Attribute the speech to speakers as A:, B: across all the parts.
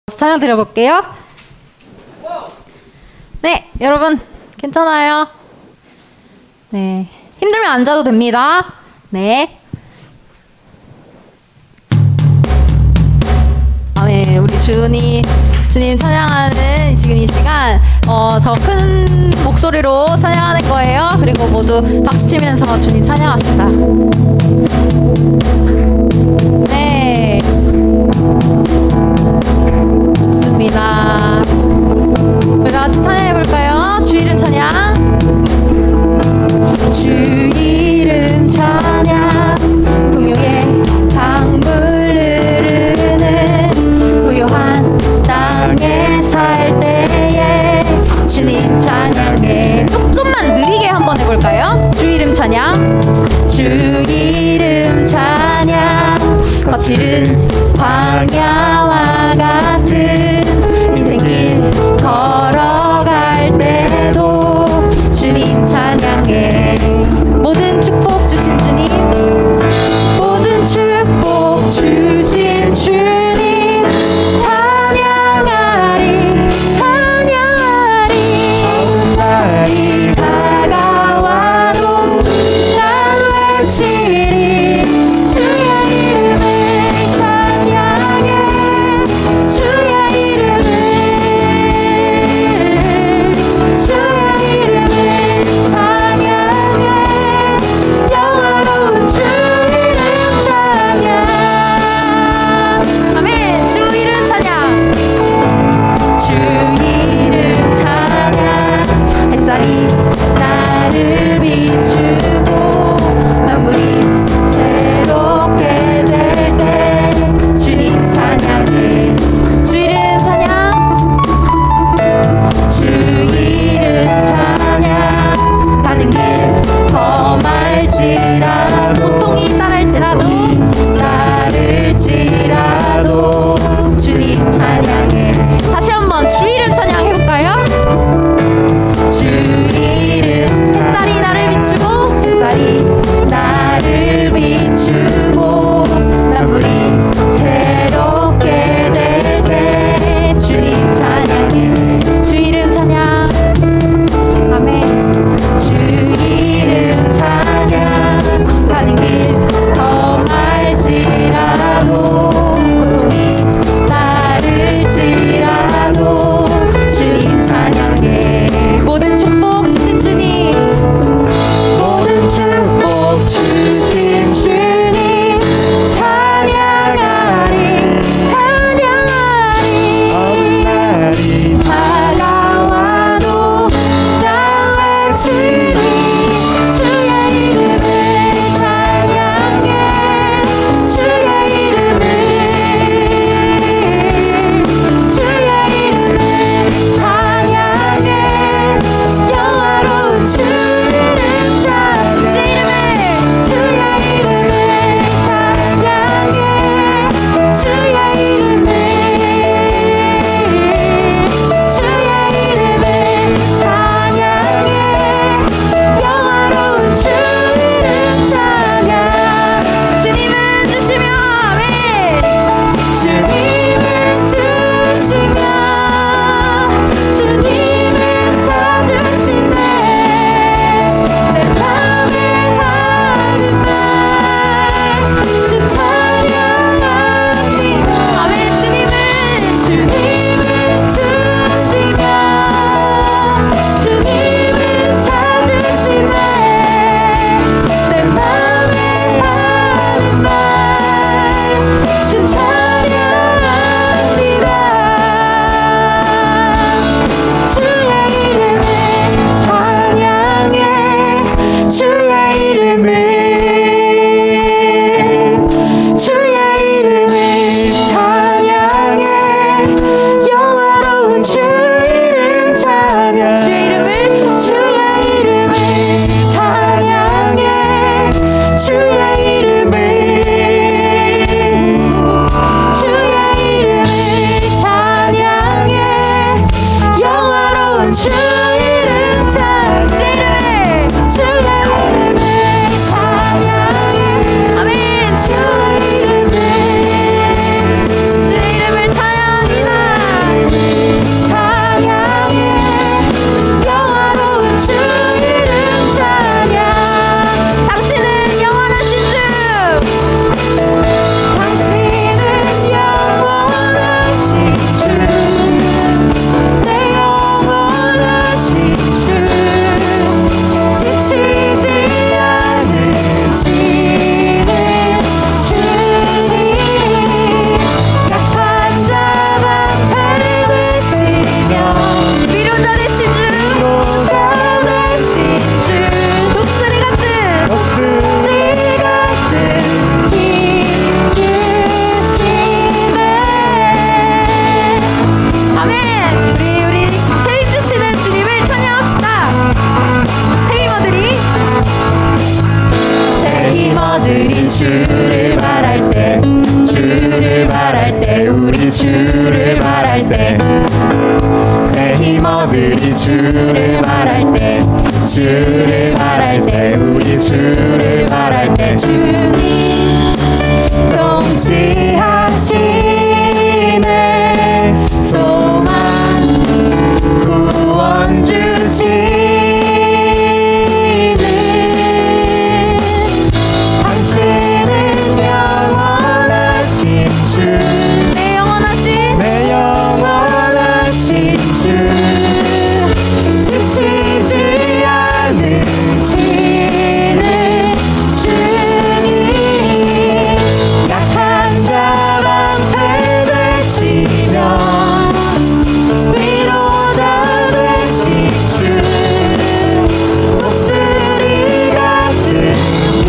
A: 찬양 드려볼게요. 네, 여러분 괜찮아요? 네, 힘들면 앉아도 됩니다. 네. 네, 우리 주님 찬양하는 지금 이 시간 저 큰 목소리로 찬양하는 거예요. 그리고 모두 박수치면서 주님 찬양합시다. 네, 좋습니다. 우리 다 같이 찬양해볼까요? 주 이름 찬양. 주 이름 찬양. 풍요의 강물 흐르는 부요한 땅에 살 때에 주님 찬양해. 조금만 느리게 한번 해볼까요? 주 이름 찬양. 주 이름 찬양. 거칠은 광야와 같은 인생길 걸어갈 때도 주님 찬양해. 모든 축복 주신 주님, 모든 축복 주신 주님 찬양하리 찬양하리. 날이 다가와도 난 외치리 주의 이름을 찬양해. 주의 이름을 찬양해. 영화로운 주 이름 찬양. 아멘. 주 이름 찬양. 주 이름 찬양. 햇살이 나를 비추고 만물이 새롭게 될 때 주님 찬양해. 주 이름 찬양. 주 이름 찬양. 가는 길 험할지라도 고통이 따를지라도 주님 찬양해. 다시 한번 주 이름 찬양 해볼까요? 주 이름. 햇살이 나를 비추고 햇살이 나를 비추고 만물이 새롭게 될 때 주님 찬양해. 주 이름 찬양. 아멘. 주 이름 찬양. 가는 길 험할지라도 고통이 따를지라도 주님 찬양해. 모든 축복 주신 주님, 모든 축복 주신 주님 찬양하리 찬양하리. 다가와도 나 외치리 주의 이름을 찬양해. 주의 이름을 찬양해. 영화로운 주 이름 찬양. 주의 이름을 찬양해. 주의 이름을 찬양해. 영화로운 주 이름 찬양. 주님은 주시며 아멘. 주님은 주시며 주님은 찾으시네. 내 맘에 하는 말 주 찬양합니다. 아멘. 주님은 주시며 주님은 찾으시네. 내 맘에 하는 말 주 찬양합니다. 주의 이름을 찬양해. 주의 이름을 찬양해. 영화로운 주 이름 찬양. 주의 이름을 찬양해. 주의 이름을 찬양해. 영화로운 주 이름 찬양. 주의 이름을 찬양해. 아멘. 주의 이름을 찬양합니다.
B: 힘어들이 주를 바랄 때 주를 바랄 때 우리 주를 바랄 때 주님 통치하시네 소망 구원 주시는 당신은 영원하신 주
A: 내 영원하신
B: 내 영원하신 주 지치지 않으시는 주님 약한 자 방패 되시며 위로자 되신 주 독수리 같은 힘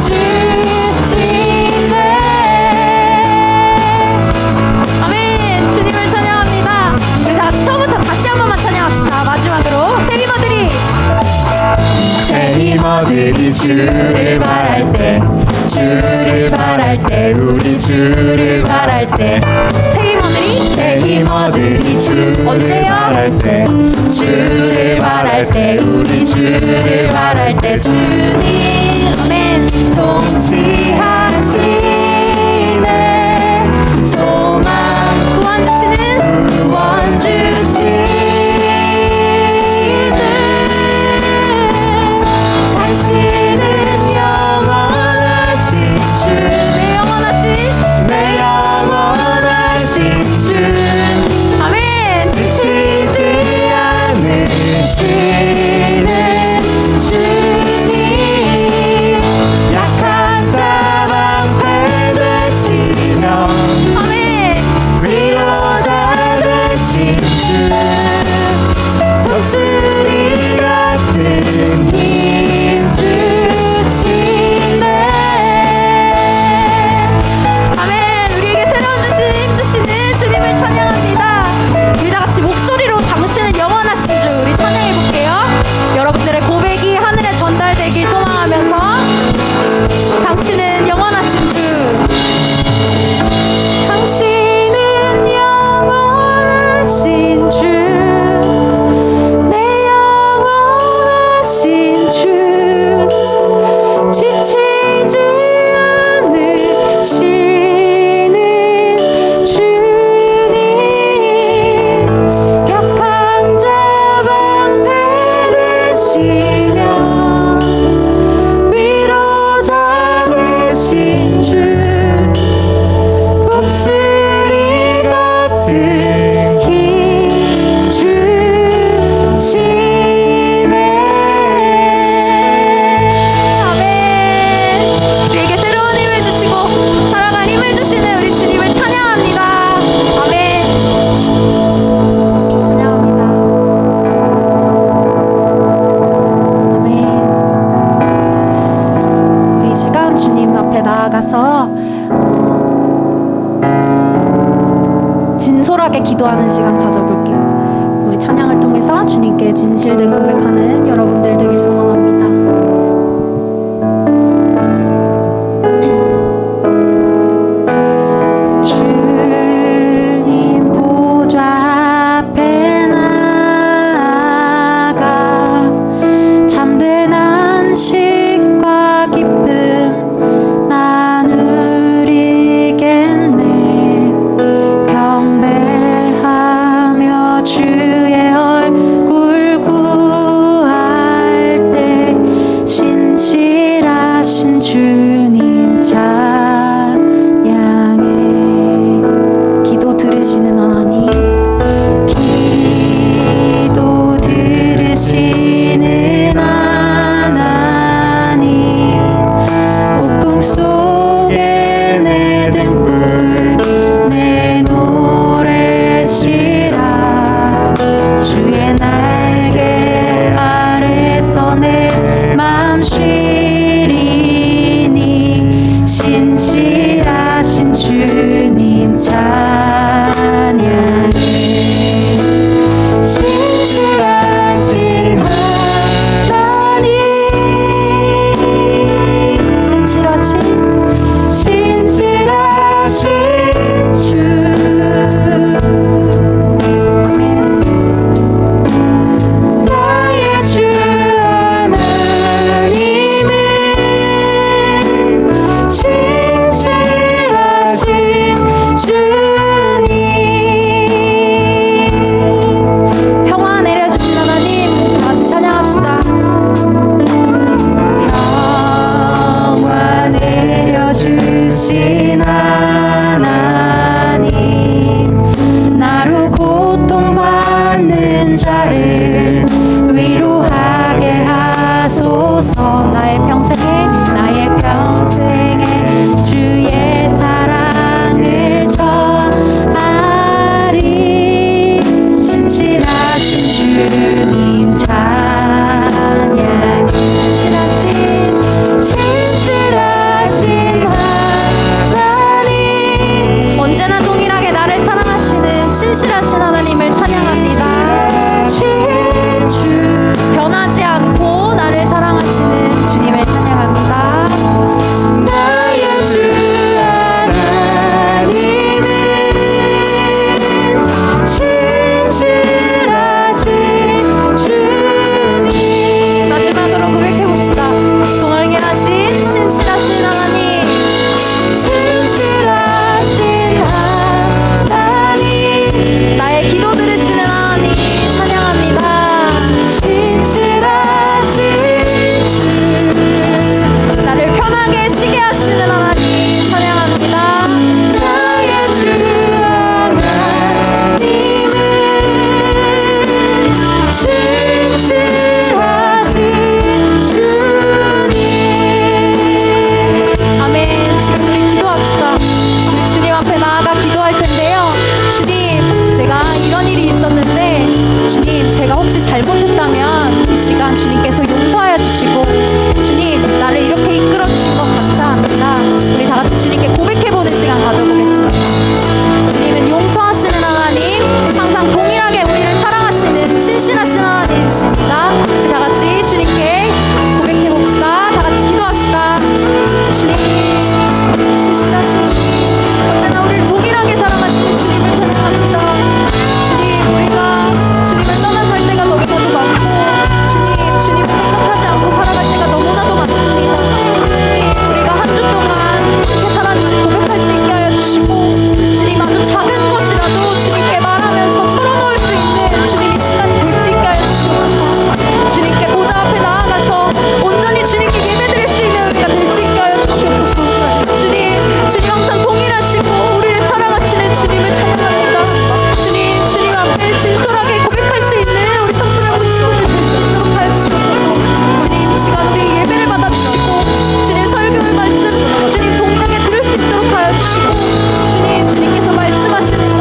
B: 주시네
A: 아멘. 주님을 찬양합니다. 우리 다 같이 처음부터 다시 한 번만 찬양합시다. 마지막으로 새 힘어들이
B: 새 힘어들이 주를 바랄 때 주를 바랄 때 우리 주를 바랄 때 새 힘어들이 주를
A: 언제요?
B: 바랄 때 주를 바랄 때 우리 주를 바랄 때 주님
A: 아멘.
B: 통치하시네 소망
A: 구원 주시는
B: 구원 주시는 당신은 영원하신 주
A: 내 영원하신
B: 내 영원하신 주
A: 아멘.
B: 지치지 않으시는 주님 약한 자 방패 되시며
A: 아멘.
B: 위로자 되신 주 독수리 같은 힘 주시네
A: 아멘. 우리에게 새로운 힘 주시는 주님을 찬양합니다. 우리 다 같이 목소리로 당신은 영원하신 주 우리 찬양해 볼게요. 여러분들의 고백이 하늘에 전달되길 소망하면서 당신은 영원하신 주 당신은 영원하신 주 내 영원하신 주 지치지 않으시는 주님 약한 자 방패 되시며 위로자 되신 주 독수리 같은 힘 주시네 아멘. 우리에게 새로운 힘을 주시고 살아갈 힘을 주시는 우리 주님을 찬양합니다. 아멘. 찬양합니다. 아멘. 우리 이 시간 주님 앞에 나아가서 진솔하게 기도하는 시간 가져볼게요. 우리 찬양을 통해서 주님께 진실된 고백하는 여러분들 되길 소망합니다. 주님 보좌 앞에 나아가 참된 안식과 기쁨 나누리겠네 경배하며 주의 얼굴 구할 때 힘든 자를 위로하게 하소서. 나의 평생에 주의 사랑을 전하리. 신실하신 주님 찬양. 신실하신 하나님. 언제나 동일하게 나를 사랑하시는 신실하신 하나님을 찬양합니다. 주 변하지 않고 나를 사랑하시는 주님을 찬양합니다. 나의 주 하나님은 신실하신 주님. 마지막으로 고백해봅시다. 동일하신 신실하신 하나님. 신실하신 하나님. 나의 기도 들으시는 하나님 찬양합니다. 신실하신 주. 나를 편하게 쉬게 하시는 하나님 찬양합니다. 나의 주 하나님은 신실하신 주님. 아멘. 지금 우리 기도합시다. 우리 주님 앞에 나아가 기도할 텐데요. 주님, 내가 이런 일이 있었는데 주님, 제가 혹시 잘못했다면 이 시간 주님께서 용서하여 주시고 주님, 나를 이렇게 이끌어 주신 것 감사합니다. 우리 다 같이 주님께 고백해보는 시간 가져보겠습니다. 주님은 용서하시는 하나님, 항상 동일하게 우리를 사랑하시는 신실하신 하나님이십니다. 우리 다 같이 주님께 고백해봅시다. 다 같이 기도합시다. 주님, 신실하신 주님, 언제나 우리를 동일하게 사랑하시는 주님을 찬양합니다. 주님, 우리가 주님을 떠나 살 때가 너무나도 많고 주님을 생각하지 않고 살아갈 때가 너무나도 많습니다. 주님, 우리가 한 주 동안 어떻게 살았는지 고백할 수 있게 하여 주시고 주님, 아주 작은 것이라도 주님께 말하면서 털어놓을 수 있는 주님의 시간이 될 수 있게 하여 주시옵소서. 주님께 보좌 앞에 나아가서 온전히 주님께 예배드릴 수 있는 우리가 될 수 있게 하여 주시옵소서. 주님 항상 동일하시고 우리를 사랑하시는 주님을 찬양합니다. 주님 앞에 진솔하게 고백할 수 있는 우리 청소년부 친구들 될 수 있도록 하여 주시옵소서. 주님, 이 시간 우리 예배를 받아주시고 주님 설교의 말씀 주님 동일하게 들을 수 있도록 하여 주시고 주님께서 말씀하시는 것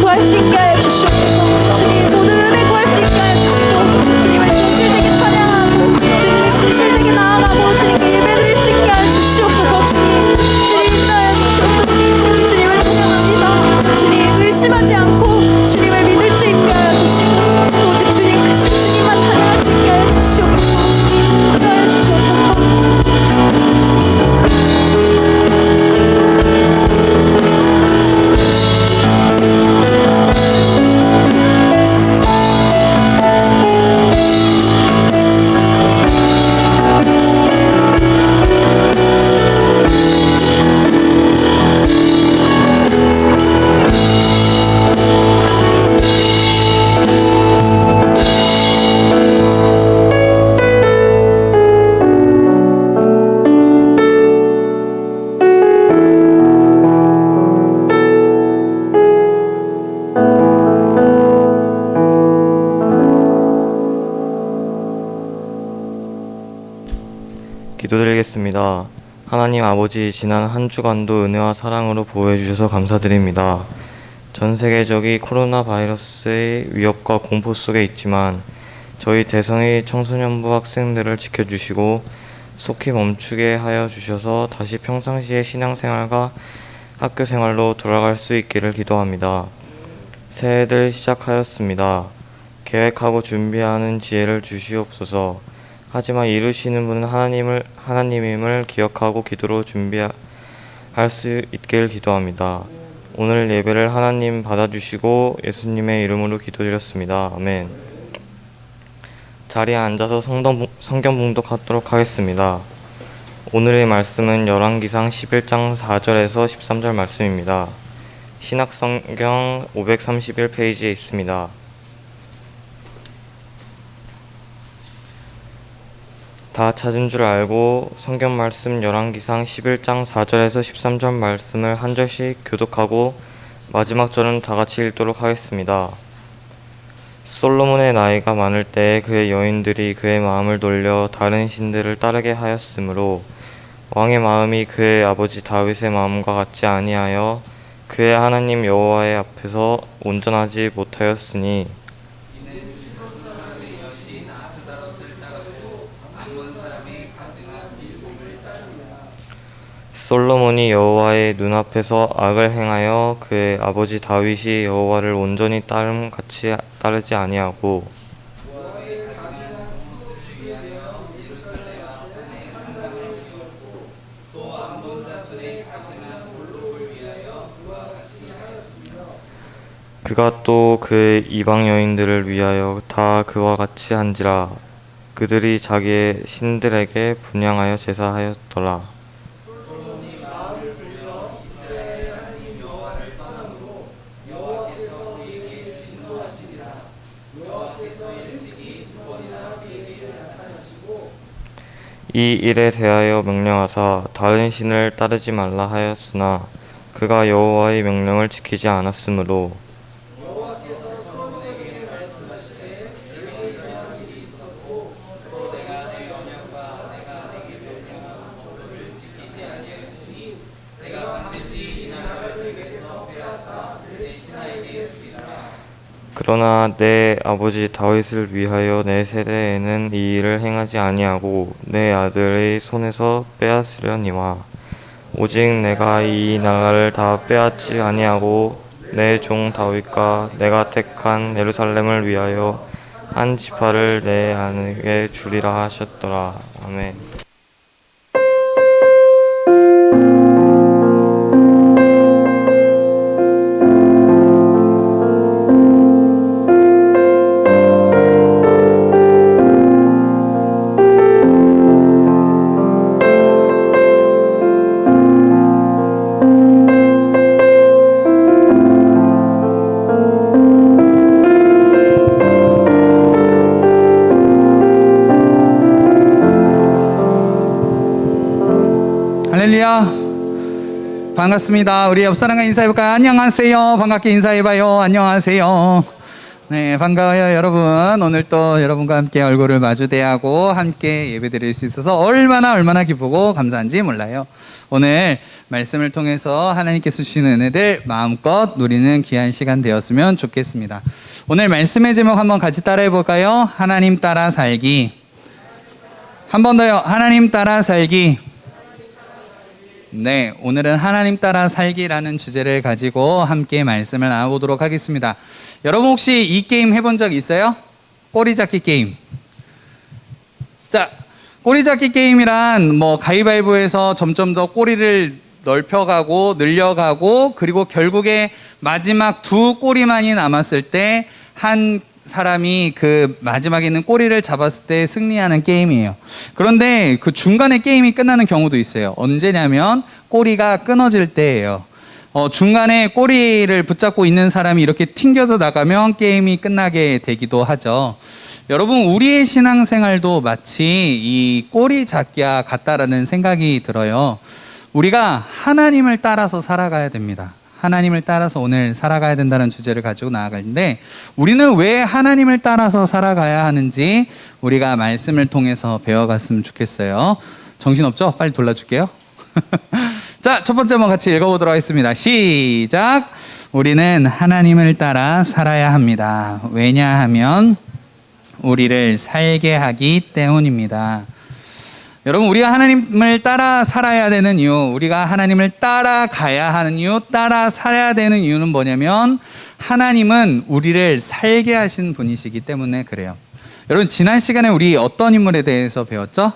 A: 구할 수 있게 하여 주시옵소서. 주님, 모든 은혜 구할 수 있게 하여 주시고 주님을 진실되게 찬양하고 주님을 진실되게 나아가고 주님께 예배드릴 수 있게 하여 주시옵소서. 주님 인도하여 주시옵소서. 주님을 찬양합니다. 주님, 의심하지 않고 주님을 믿을 수 있게 하여 주시고 오직 주님 크신 주님만 찬양할 수 있게 하여 주시옵소서. 주님 인도하여 주시옵소서.
C: 기도드리겠습니다. 하나님 아버지, 지난 한 주간도 은혜와 사랑으로 보호해 주셔서 감사드립니다. 전 세계적인 코로나 바이러스의 위협과 공포 속에 있지만 저희 대성의 청소년부 학생들을 지켜주시고 속히 멈추게 하여 주셔서 다시 평상시의 신앙생활과 학교생활로 돌아갈 수 있기를 기도합니다. 새해를 시작하였습니다. 계획하고 준비하는 지혜를 주시옵소서. 하지만 이루시는 분은 하나님임을 기억하고 기도로 준비할 수 있길 기도합니다. 오늘 예배를 하나님 받아주시고 예수님의 이름으로 기도드렸습니다. 아멘. 자리에 앉아서 성경 봉독하도록 하겠습니다. 오늘의 말씀은 열왕기상 11장 4절에서 13절 말씀입니다. 신학성경 531페이지에 있습니다. 다 찾은 줄 알고 성경 말씀 열왕기상 11장 4절에서 13절 말씀을 한 절씩 교독하고 마지막 절은 다 같이 읽도록 하겠습니다. 솔로몬의 나이가 많을 때에 그의 여인들이 그의 마음을 돌려 다른 신들을 따르게 하였으므로 왕의 마음이 그의 아버지 다윗의 마음과 같지 아니하여 그의 하나님 여호와의 앞에서 온전하지 못하였으니 솔로몬이 여호와의 눈앞에서 악을 행하여 그의 아버지 다윗이 여호와를 온전히 따름 같이 따르지 아니하고 그가 또 그의 이방 여인들을 위하여 다 그와 같이 한지라 그들이 자기의 신들에게 분향하여 제사하였더라. 이 일에 대하여 명령하사 다른 신을 따르지 말라 하였으나 그가 여호와의 명령을 지키지 않았으므로 그러나 내 아버지 다윗을 위하여 내 세대에는 이 일을 행하지 아니하고 내 아들의 손에서 빼앗으려니와 오직 내가 이 나라를 다 빼앗지 아니하고 내 종 다윗과 내가 택한 예루살렘을 위하여 한 지파를 내 아내에게 주리라 하셨더라. 아멘.
B: 할렐루야. 반갑습니다. 우리 옆 사람과 인사해볼까요? 안녕하세요. 반갑게 인사해봐요. 안녕하세요. 네, 반가워요 여러분. 오늘 또 여러분과 함께 얼굴을 마주대하고 함께 예배드릴 수 있어서 얼마나 기쁘고 감사한지 몰라요. 오늘 말씀을 통해서 하나님께서 주시는 은혜들 마음껏 누리는 귀한 시간 되었으면 좋겠습니다. 오늘 말씀의 제목 한번 같이 따라해볼까요? 하나님 따라 살기. 한 번 더요. 하나님 따라 살기. 네, 오늘은 하나님 따라 살기라는 주제를 가지고 함께 말씀을 나눠보도록 하겠습니다. 여러분 혹시 이 게임 해본 적 있어요? 꼬리잡기 게임. 자, 꼬리잡기 게임이란 가위바위보에서 점점 더 꼬리를 넓혀가고 늘려가고 그리고 결국에 마지막 두 꼬리만이 남았을 때 한 사람이 그 마지막에 있는 꼬리를 잡았을 때 승리하는 게임이에요. 그런데 그 중간에 게임이 끝나는 경우도 있어요. 언제냐면 꼬리가 끊어질 때예요. 중간에 꼬리를 붙잡고 있는 사람이 이렇게 튕겨서 나가면 게임이 끝나게 되기도 하죠. 여러분 우리의 신앙생활도 마치 이 꼬리 잡기와 같다라는 생각이 들어요. 우리가 하나님을 따라서 살아가야 됩니다. 하나님을 따라서 오늘 살아가야 된다는 주제를 가지고 나아가는데 우리는 왜 하나님을 따라서 살아가야 하는지 우리가 말씀을 통해서 배워갔으면 좋겠어요. 정신없죠? 빨리 돌려줄게요. 자, 첫 번째 한번 같이 읽어보도록 하겠습니다. 시작! 우리는 하나님을 따라 살아야 합니다. 왜냐하면 우리를 살게 하기 때문입니다. 여러분 우리가 하나님을 따라 살아야 되는 이유, 우리가 하나님을 따라가야 하는 이유, 따라 살아야 되는 이유는 뭐냐면 하나님은 우리를 살게 하신 분이시기 때문에 그래요. 여러분 지난 시간에 우리 어떤 인물에 대해서 배웠죠?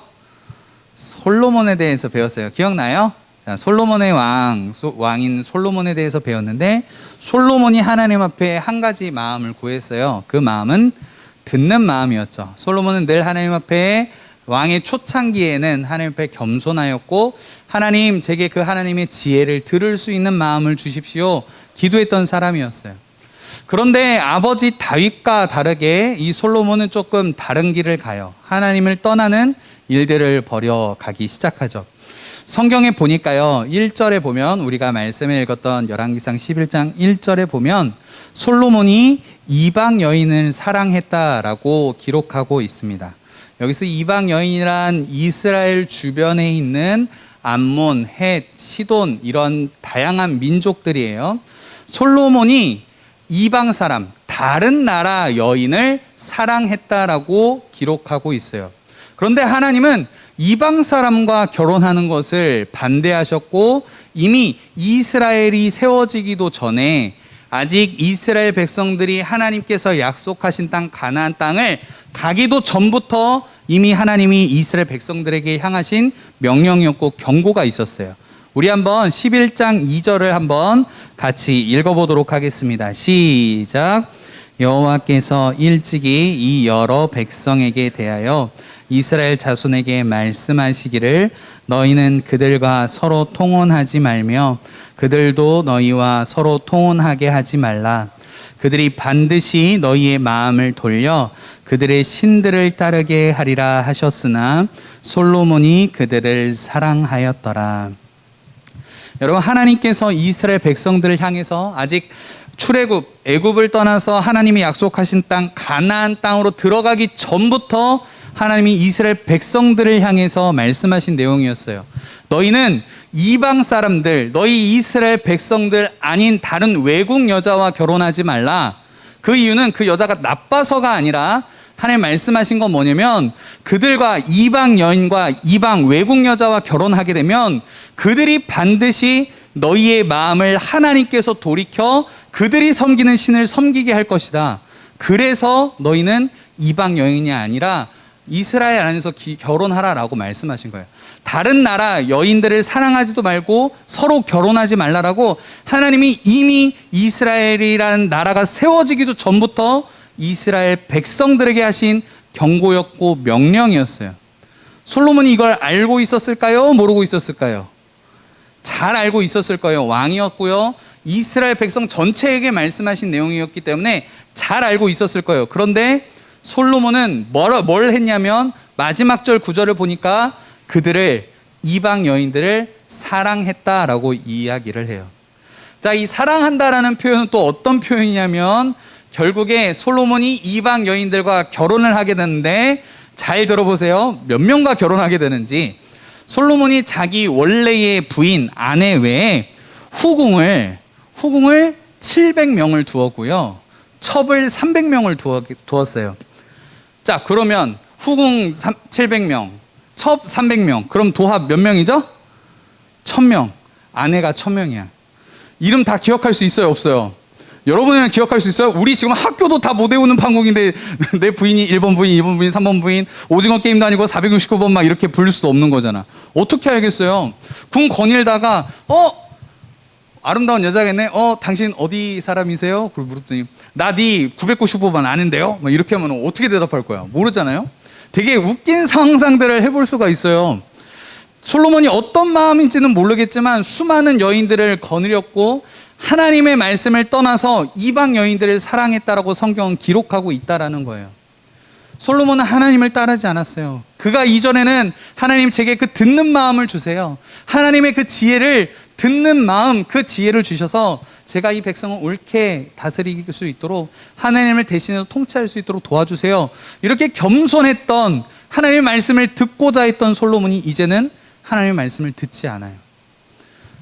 B: 솔로몬에 대해서 배웠어요. 기억나요? 자, 솔로몬의 왕인 솔로몬에 대해서 배웠는데 솔로몬이 하나님 앞에 한 가지 마음을 구했어요. 그 마음은 듣는 마음이었죠. 솔로몬은 늘 하나님 앞에 왕의 초창기에는 하나님 앞에 겸손하였고 하나님 제게 그 하나님의 지혜를 들을 수 있는 마음을 주십시오 기도했던 사람이었어요. 그런데 아버지 다윗과 다르게 이 솔로몬은 조금 다른 길을 가요. 하나님을 떠나는 일들을 벌여가기 시작하죠. 성경에 보니까요 1절에 보면 우리가 말씀을 읽었던 열왕기상 11장 1절에 보면 솔로몬이 이방 여인을 사랑했다라고 기록하고 있습니다. 여기서 이방 여인이란 이스라엘 주변에 있는 암몬, 헷, 시돈 이런 다양한 민족들이에요. 솔로몬이 이방 사람, 다른 나라 여인을 사랑했다라고 기록하고 있어요. 그런데 하나님은 이방 사람과 결혼하는 것을 반대하셨고 이미 이스라엘이 세워지기도 전에 아직 이스라엘 백성들이 하나님께서 약속하신 땅 가나안 땅을 가기도 전부터 이미 하나님이 이스라엘 백성들에게 향하신 명령이었고 경고가 있었어요. 우리 한번 11장 2절을 한번 같이 읽어보도록 하겠습니다. 시작. 여호와께서 일찍이 이 여러 백성에게 대하여 이스라엘 자손에게 말씀하시기를 너희는 그들과 서로 통혼하지 말며 그들도 너희와 서로 통혼하게 하지 말라. 그들이 반드시 너희의 마음을 돌려 그들의 신들을 따르게 하리라 하셨으나 솔로몬이 그들을 사랑하였더라. 여러분, 하나님께서 이스라엘 백성들을 향해서 아직 출애굽, 애굽을 떠나서 하나님이 약속하신 땅 가나안 땅으로 들어가기 전부터 하나님이 이스라엘 백성들을 향해서 말씀하신 내용이었어요. 너희는 이방 사람들, 너희 이스라엘 백성들 아닌 다른 외국 여자와 결혼하지 말라. 그 이유는 그 여자가 나빠서가 아니라 하나님 말씀하신 건 뭐냐면 그들과 이방 여인과 이방 외국 여자와 결혼하게 되면 그들이 반드시 너희의 마음을 하나님께서 돌이켜 그들이 섬기는 신을 섬기게 할 것이다. 그래서 너희는 이방 여인이 아니라 이스라엘 안에서 결혼하라라고 말씀하신 거예요. 다른 나라 여인들을 사랑하지도 말고 서로 결혼하지 말라라고 하나님이 이미 이스라엘이라는 나라가 세워지기도 전부터 이스라엘 백성들에게 하신 경고였고 명령이었어요. 솔로몬이 이걸 알고 있었을까요? 모르고 있었을까요? 잘 알고 있었을 거예요. 왕이었고요. 이스라엘 백성 전체에게 말씀하신 내용이었기 때문에 잘 알고 있었을 거예요. 그런데 솔로몬은 뭘 했냐면 마지막 절 9절을 보니까 그들을 이방 여인들을 사랑했다라고 이야기를 해요. 자, 이 사랑한다라는 표현은 또 어떤 표현이냐면 결국에 솔로몬이 이방 여인들과 결혼을 하게 되는데 잘 들어보세요. 몇 명과 결혼하게 되는지. 솔로몬이 자기 원래의 부인 아내 외에 후궁을 700명을 두었고요. 첩을 300명을 두었어요. 자, 그러면 후궁 700명, 첩 300명. 그럼 도합 몇 명이죠? 1000명. 아내가 1000명이야. 이름 다 기억할 수 있어요, 없어요? 여러분은 기억할 수 있어요? 우리 지금 학교도 다 못 외우는 판국인데 내 부인이 1번 부인, 2번 부인, 3번 부인, 오징어 게임도 아니고 469번 막 이렇게 부를 수도 없는 거잖아. 어떻게 알겠어요? 궁 거닐다가 아름다운 여자겠네. 당신 어디 사람이세요? 그걸 물었더니 나 네 995번 아는데요? 막 이렇게 하면 어떻게 대답할 거야? 모르잖아요. 되게 웃긴 상상들을 해볼 수가 있어요. 솔로몬이 어떤 마음인지는 모르겠지만 수많은 여인들을 거느렸고 하나님의 말씀을 떠나서 이방 여인들을 사랑했다라고 성경은 기록하고 있다라는 거예요. 솔로몬은 하나님을 따르지 않았어요. 그가 이전에는 하나님 제게 그 듣는 마음을 주세요. 하나님의 그 지혜를 듣는 마음, 그 지혜를 주셔서 제가 이 백성을 옳게 다스릴 수 있도록 하나님을 대신해서 통치할 수 있도록 도와주세요. 이렇게 겸손했던 하나님의 말씀을 듣고자 했던 솔로몬이 이제는 하나님의 말씀을 듣지 않아요.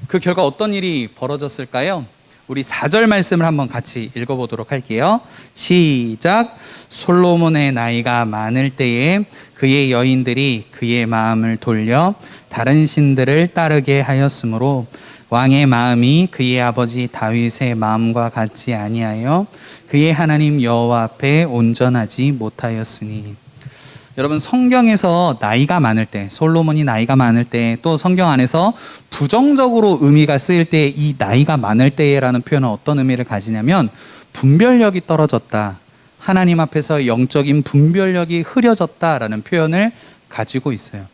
B: 그 결과 어떤 일이 벌어졌을까요? 우리 4절 말씀을 한번 같이 읽어보도록 할게요. 시작. 솔로몬의 나이가 많을 때에 그의 여인들이 그의 마음을 돌려 다른 신들을 따르게 하였으므로 왕의 마음이 그의 아버지 다윗의 마음과 같지 아니하여 그의 하나님 여호와 앞에 온전하지 못하였으니. 여러분, 성경에서 나이가 많을 때, 솔로몬이 나이가 많을 때, 또 성경 안에서 부정적으로 의미가 쓰일 때 이 나이가 많을 때라는 표현은 어떤 의미를 가지냐면 분별력이 떨어졌다, 하나님 앞에서 영적인 분별력이 흐려졌다라는 표현을 가지고 있어요.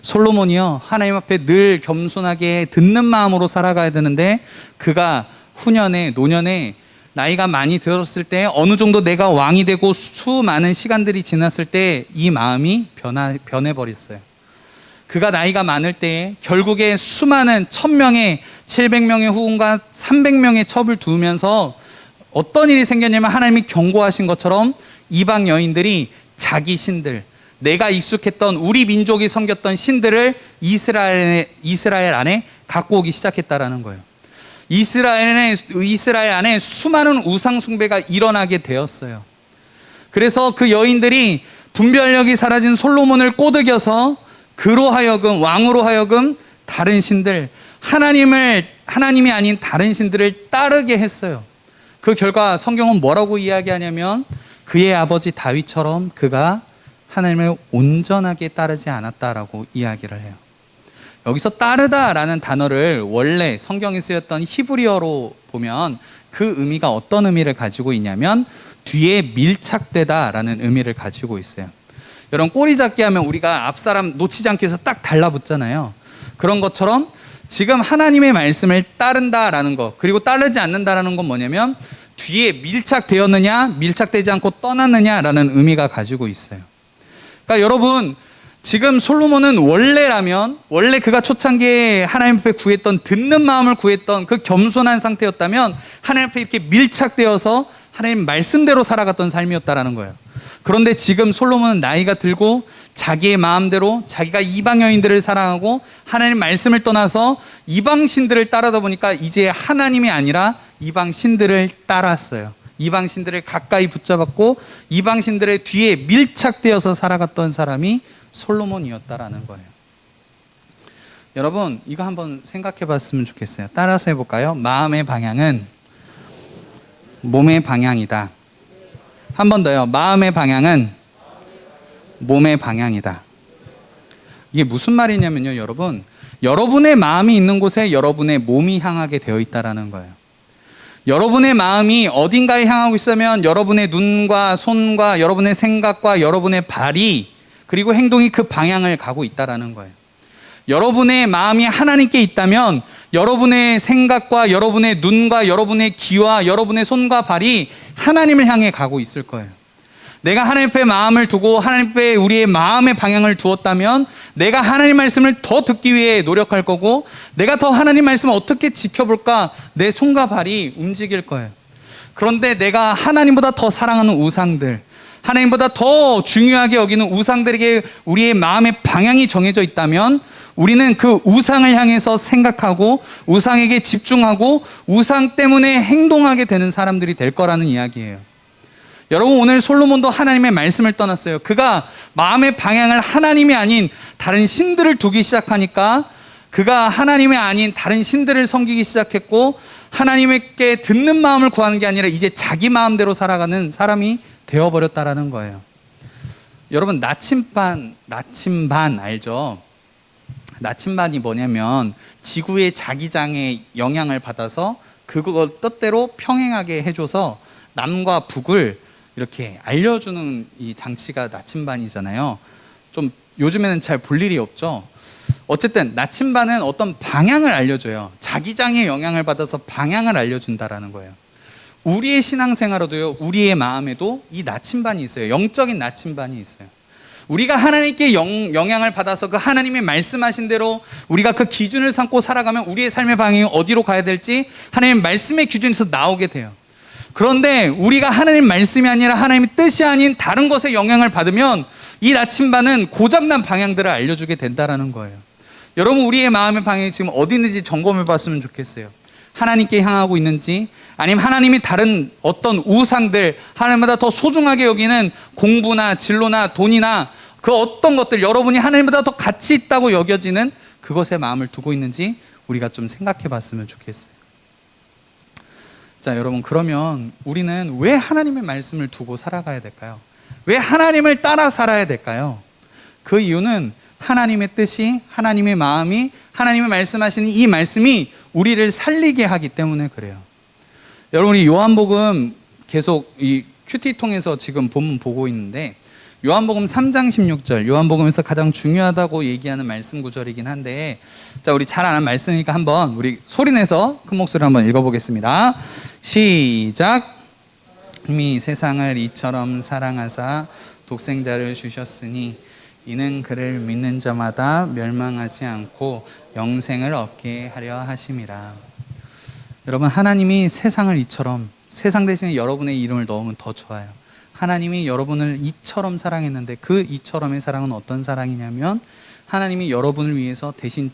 B: 솔로몬이요, 하나님 앞에 늘 겸손하게 듣는 마음으로 살아가야 되는데 그가 후년에 노년에 나이가 많이 들었을 때 어느 정도 내가 왕이 되고 수많은 시간들이 지났을 때 이 마음이 변해버렸어요. 그가 나이가 많을 때 결국에 수많은 1000명의 700명의 후궁과 300명의 첩을 두면서 어떤 일이 생겼냐면 하나님이 경고하신 것처럼 이방 여인들이 자기 신들, 내가 익숙했던 우리 민족이 섬겼던 신들을 이스라엘 안에 갖고 오기 시작했다라는 거예요. 이스라엘 안에 수많은 우상 숭배가 일어나게 되었어요. 그래서 그 여인들이 분별력이 사라진 솔로몬을 꼬드겨서 그로 하여금, 왕으로 하여금 다른 신들, 하나님이 아닌 다른 신들을 따르게 했어요. 그 결과 성경은 뭐라고 이야기하냐면 그의 아버지 다윗처럼 그가 하나님을 온전하게 따르지 않았다라고 이야기를 해요. 여기서 따르다라는 단어를 원래 성경에 쓰였던 히브리어로 보면 그 의미가 어떤 의미를 가지고 있냐면 뒤에 밀착되다라는 의미를 가지고 있어요. 여러분, 꼬리 잡기 하면 우리가 앞사람 놓치지 않기 위해서 딱 달라붙잖아요. 그런 것처럼 지금 하나님의 말씀을 따른다라는 것, 그리고 따르지 않는다라는 건 뭐냐면 뒤에 밀착되었느냐 밀착되지 않고 떠났느냐라는 의미가 가지고 있어요. 그러니까 여러분, 지금 솔로몬은 원래 그가 초창기에 하나님 앞에 구했던, 듣는 마음을 구했던 그 겸손한 상태였다면 하나님 앞에 이렇게 밀착되어서 하나님 말씀대로 살아갔던 삶이었다라는 거예요. 그런데 지금 솔로몬은 나이가 들고 자기의 마음대로 자기가 이방 여인들을 사랑하고 하나님 말씀을 떠나서 이방 신들을 따르다 보니까 이제 하나님이 아니라 이방 신들을 따랐어요. 이방 신들을 가까이 붙잡았고 이방 신들의 뒤에 밀착되어서 살아갔던 사람이 솔로몬이었다라는 거예요. 여러분, 이거 한번 생각해 봤으면 좋겠어요. 따라서 해볼까요? 마음의 방향은 몸의 방향이다. 한 번 더요. 마음의 방향은 몸의 방향이다. 이게 무슨 말이냐면요, 여러분. 여러분의 마음이 있는 곳에 여러분의 몸이 향하게 되어 있다라는 거예요. 여러분의 마음이 어딘가에 향하고 있으면 여러분의 눈과 손과 여러분의 생각과 여러분의 발이 그리고 행동이 그 방향을 가고 있다라는 거예요. 여러분의 마음이 하나님께 있다면 여러분의 생각과 여러분의 눈과 여러분의 귀와 여러분의 손과 발이 하나님을 향해 가고 있을 거예요. 내가 하나님 앞에 마음을 두고 하나님 앞에 우리의 마음의 방향을 두었다면 내가 하나님 말씀을 더 듣기 위해 노력할 거고 내가 더 하나님 말씀을 어떻게 지켜볼까 내 손과 발이 움직일 거예요. 그런데 내가 하나님보다 더 사랑하는 우상들, 하나님보다 더 중요하게 여기는 우상들에게 우리의 마음의 방향이 정해져 있다면 우리는 그 우상을 향해서 생각하고 우상에게 집중하고 우상 때문에 행동하게 되는 사람들이 될 거라는 이야기예요. 여러분, 오늘 솔로몬도 하나님의 말씀을 떠났어요. 그가 마음의 방향을 하나님이 아닌 다른 신들을 두기 시작하니까 그가 하나님이 아닌 다른 신들을 섬기기 시작했고 하나님께 듣는 마음을 구하는 게 아니라 이제 자기 마음대로 살아가는 사람이 되어버렸다라는 거예요. 여러분, 나침반 알죠? 나침반이 뭐냐면 지구의 자기장에 영향을 받아서 그걸 뜻대로 평행하게 해줘서 남과 북을 이렇게 알려주는 이 장치가 나침반이잖아요. 좀 요즘에는 잘 볼 일이 없죠. 어쨌든 나침반은 어떤 방향을 알려줘요. 자기장의 영향을 받아서 방향을 알려준다라는 거예요. 우리의 신앙생활에도요, 우리의 마음에도 이 나침반이 있어요. 영적인 나침반이 있어요. 우리가 하나님께 영향을 받아서 그 하나님의 말씀하신 대로 우리가 그 기준을 삼고 살아가면 우리의 삶의 방향이 어디로 가야 될지 하나님의 말씀의 기준에서 나오게 돼요. 그런데 우리가 하나님 말씀이 아니라 하나님의 뜻이 아닌 다른 것에 영향을 받으면 이 나침반은 고장난 방향들을 알려주게 된다는 거예요. 여러분, 우리의 마음의 방향이 지금 어디 있는지 점검해 봤으면 좋겠어요. 하나님께 향하고 있는지, 아니면 하나님이 다른 어떤 우상들, 하나님보다 더 소중하게 여기는 공부나 진로나 돈이나 그 어떤 것들, 여러분이 하나님보다 더 가치 있다고 여겨지는 그것에 마음을 두고 있는지 우리가 좀 생각해 봤으면 좋겠어요. 자, 여러분, 그러면 우리는 왜 하나님의 말씀을 두고 살아가야 될까요? 왜 하나님을 따라 살아야 될까요? 그 이유는 하나님의 뜻이, 하나님의 마음이, 하나님의 말씀하시는 이 말씀이 우리를 살리게 하기 때문에 그래요. 여러분, 우리 요한복음 계속 이 큐티 통해서 지금 본문 보고 있는데 요한복음 3장 16절, 요한복음에서 가장 중요하다고 얘기하는 말씀 구절이긴 한데, 자, 우리 잘 아는 말씀이니까 한번 우리 소리내서 큰 목소리로 한번 읽어보겠습니다. 시작. 이미 세상을 이처럼 사랑하사 독생자를 주셨으니 이는 그를 믿는 자마다 멸망하지 않고 영생을 얻게 하려 하심이라. 여러분, 하나님이 세상을 이처럼 세상 대신에 여러분의 이름을 넣으면 더 좋아요. 하나님이 여러분을 이처럼 사랑했는데 그 이처럼의 사랑은 어떤 사랑이냐면 하나님이 여러분을 위해서 대신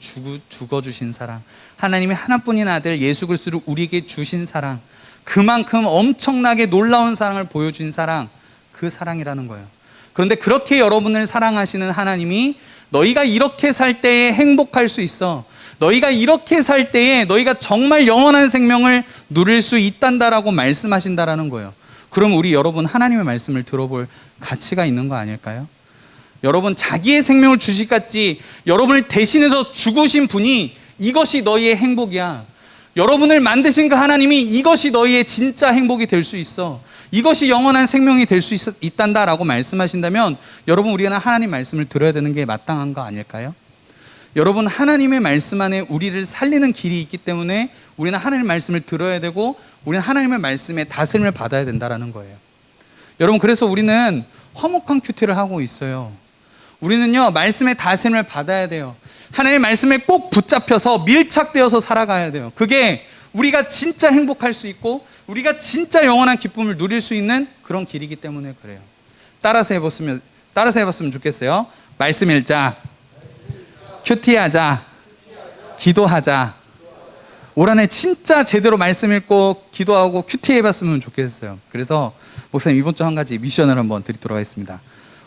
B: 죽어주신 사랑, 하나님이 하나뿐인 아들 예수 그리스도를 우리에게 주신 사랑, 그만큼 엄청나게 놀라운 사랑을 보여준 사랑, 그 사랑이라는 거예요. 그런데 그렇게 여러분을 사랑하시는 하나님이 너희가 이렇게 살 때에 행복할 수 있어, 너희가 이렇게 살 때에 너희가 정말 영원한 생명을 누릴 수 있단다라고 말씀하신다라는 거예요. 그럼 우리 여러분 하나님의 말씀을 들어볼 가치가 있는 거 아닐까요? 여러분 자기의 생명을 주시같이 여러분을 대신해서 죽으신 분이 이것이 너희의 행복이야. 여러분을 만드신 그 하나님이 이것이 너희의 진짜 행복이 될 수 있어, 이것이 영원한 생명이 될 수 있단다라고 말씀하신다면 여러분 우리는 하나님 말씀을 들어야 되는 게 마땅한 거 아닐까요? 여러분 하나님의 말씀 안에 우리를 살리는 길이 있기 때문에 우리는 하나님의 말씀을 들어야 되고 우리는 하나님의 말씀에 다스림을 받아야 된다라는 거예요. 여러분 그래서 우리는 화목한 큐티를 하고 있어요. 우리는요 말씀의 다스림을 받아야 돼요. 하나님의 말씀에 꼭 붙잡혀서 밀착되어서 살아가야 돼요. 그게 우리가 진짜 행복할 수 있고 우리가 진짜 영원한 기쁨을 누릴 수 있는 그런 길이기 때문에 그래요. 따라서 해봤으면 좋겠어요. 말씀 읽자, 큐티하자, 기도하자. 올 한해 진짜 제대로 말씀 읽고 기도하고 큐티 해봤으면 좋겠어요. 그래서 목사님 이번 주 한 가지 미션을 한번 드리도록 하겠습니다.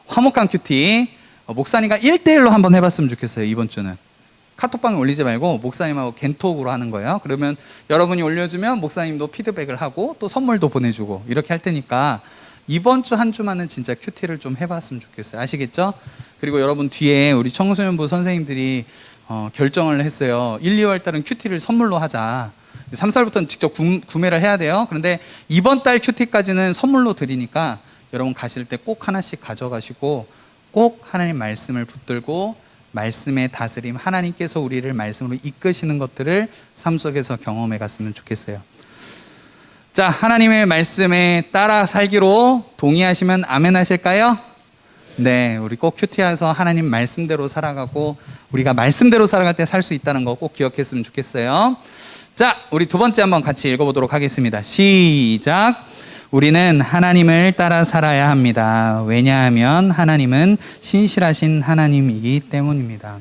B: 화목한 큐티 목사님과 1대1로 한번 해봤으면 좋겠어요. 이번 주는 카톡방에 올리지 말고 목사님하고 겐톡으로 하는 거예요. 그러면 여러분이 올려주면 목사님도 피드백을 하고 또 선물도 보내주고 이렇게 할 테니까 이번 주 한 주만은 진짜 큐티를 좀 해봤으면 좋겠어요. 아시겠죠? 그리고 여러분 뒤에 우리 청소년부 선생님들이 결정을 했어요. 1, 2월 달은 큐티를 선물로 하자. 3, 4월부터는 직접 구매를 해야 돼요. 그런데 이번 달 큐티까지는 선물로 드리니까 여러분 가실 때 꼭 하나씩 가져가시고 꼭 하나님 말씀을 붙들고 말씀의 다스림, 하나님께서 우리를 말씀으로 이끄시는 것들을 삶 속에서 경험해 갔으면 좋겠어요. 자, 하나님의 말씀에 따라 살기로 동의하시면 아멘 하실까요? 네, 우리 꼭 큐티에서 하나님 말씀대로 살아가고 우리가 말씀대로 살아갈 때 살 수 있다는 거 꼭 기억했으면 좋겠어요. 자, 우리 두 번째 한번 같이 읽어보도록 하겠습니다. 시작. 우리는 하나님을 따라 살아야 합니다. 왜냐하면 하나님은 신실하신 하나님이기 때문입니다.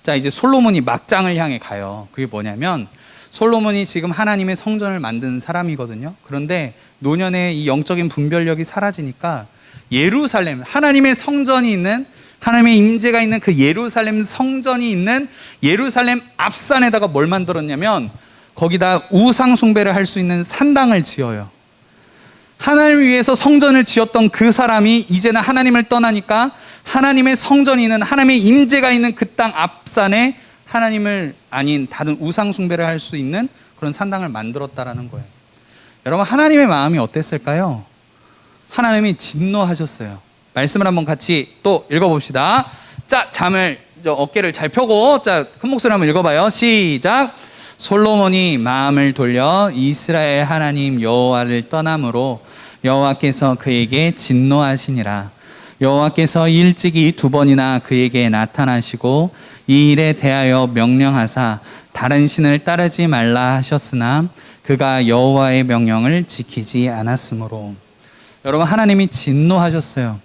B: 자, 이제 솔로몬이 막장을 향해 가요. 그게 뭐냐면 솔로몬이 지금 하나님의 성전을 만든 사람이거든요. 그런데 노년의 이 영적인 분별력이 사라지니까 예루살렘, 하나님의 성전이 있는, 하나님의 임재가 있는 그 예루살렘 성전이 있는 예루살렘 앞산에다가 뭘 만들었냐면 거기다 우상 숭배를 할 수 있는 산당을 지어요. 하나님을 위해서 성전을 지었던 그 사람이 이제는 하나님을 떠나니까 하나님의 성전이 있는, 하나님의 임재가 있는 그 땅 앞산에 하나님을 아닌 다른 우상 숭배를 할 수 있는 그런 산당을 만들었다라는 거예요. 여러분 하나님의 마음이 어땠을까요? 하나님이 진노하셨어요. 말씀을 한번 같이 또 읽어봅시다. 자, 어깨를 잘 펴고 자, 큰 목소리 한번 읽어봐요. 시작. 솔로몬이 마음을 돌려 이스라엘 하나님 여호와를 떠남으로 여호와께서 그에게 진노하시니라. 여호와께서 일찍이 2번이나 그에게 나타나시고 이 일에 대하여 명령하사 다른 신을 따르지 말라 하셨으나 그가 여호와의 명령을 지키지 않았으므로. 여러분 하나님이 진노하셨어요.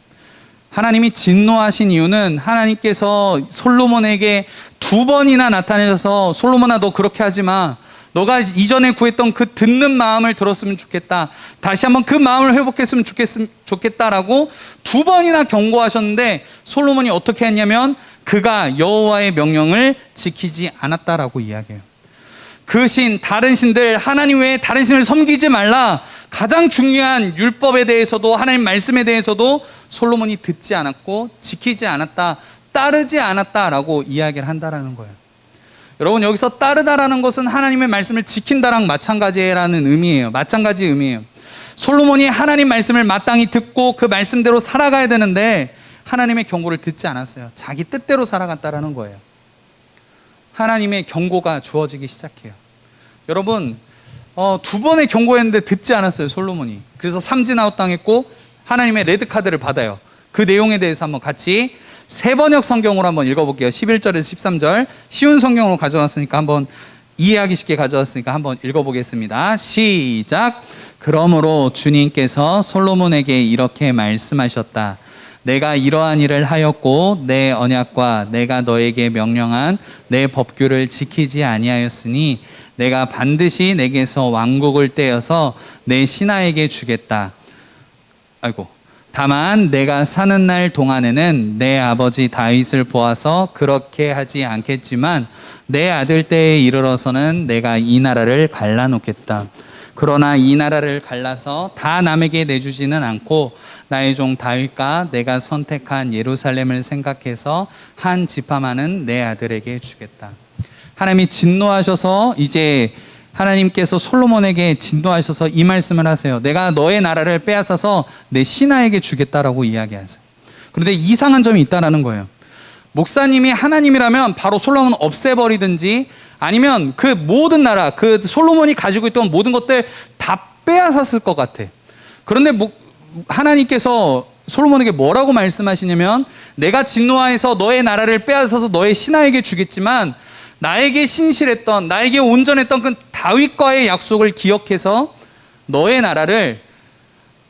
B: 하나님이 진노하신 이유는 하나님께서 솔로몬에게 2번이나 나타내셔서 솔로몬아 너 그렇게 하지 마. 너가 이전에 구했던 그 듣는 마음을 들었으면 좋겠다. 다시 한번 그 마음을 회복했으면 좋겠다라고 2번이나 경고하셨는데 솔로몬이 어떻게 했냐면 그가 여호와의 명령을 지키지 않았다라고 이야기해요. 그 신, 다른 신들, 하나님 외에 다른 신을 섬기지 말라. 가장 중요한 율법에 대해서도 하나님 말씀에 대해서도 솔로몬이 듣지 않았고 지키지 않았다, 따르지 않았다라고 이야기를 한다라는 거예요. 여러분 여기서 따르다라는 것은 하나님의 말씀을 지킨다랑 마찬가지라는 의미예요. 마찬가지 의미예요. 솔로몬이 하나님 말씀을 마땅히 듣고 그 말씀대로 살아가야 되는데 하나님의 경고를 듣지 않았어요. 자기 뜻대로 살아갔다라는 거예요. 하나님의 경고가 주어지기 시작해요. 여러분 2번의 경고했는데 듣지 않았어요. 솔로몬이. 그래서 삼진아웃 당했고 하나님의 레드카드를 받아요. 그 내용에 대해서 한번 같이 세번역 성경으로 한번 읽어볼게요. 11절에서 13절 쉬운 성경으로 가져왔으니까 한번 이해하기 쉽게 가져왔으니까 한번 읽어보겠습니다. 시작. 그러므로 주님께서 솔로몬에게 이렇게 말씀하셨다. 내가 이러한 일을 하였고 내 언약과 내가 너에게 명령한 내 법규를 지키지 아니하였으니 내가 반드시 내게서 왕국을 떼어서 내 신하에게 주겠다. 다만 내가 사는 날 동안에는 내 아버지 다윗을 보아서 그렇게 하지 않겠지만 내 아들 때에 이르러서는 내가 이 나라를 갈라놓겠다. 그러나 이 나라를 갈라서 다 남에게 내주지는 않고 나의 종 다윗과 내가 선택한 예루살렘을 생각해서 한 지파만은 내 아들에게 주겠다. 하나님이 진노하셔서 이제 하나님께서 솔로몬에게 진노하셔서 이 말씀을 하세요. 내가 너의 나라를 빼앗아서 내 신하에게 주겠다라고 이야기하세요. 그런데 이상한 점이 있다라는 거예요. 목사님이 하나님이라면 바로 솔로몬 없애버리든지 아니면 그 모든 나라, 그 솔로몬이 가지고 있던 모든 것들 다 빼앗았을 것 같아. 그런데 하나님께서 솔로몬에게 뭐라고 말씀하시냐면 내가 진노하여서 너의 나라를 빼앗아서 너의 신하에게 주겠지만 나에게 신실했던, 나에게 온전했던 그 다윗과의 약속을 기억해서 너의 나라를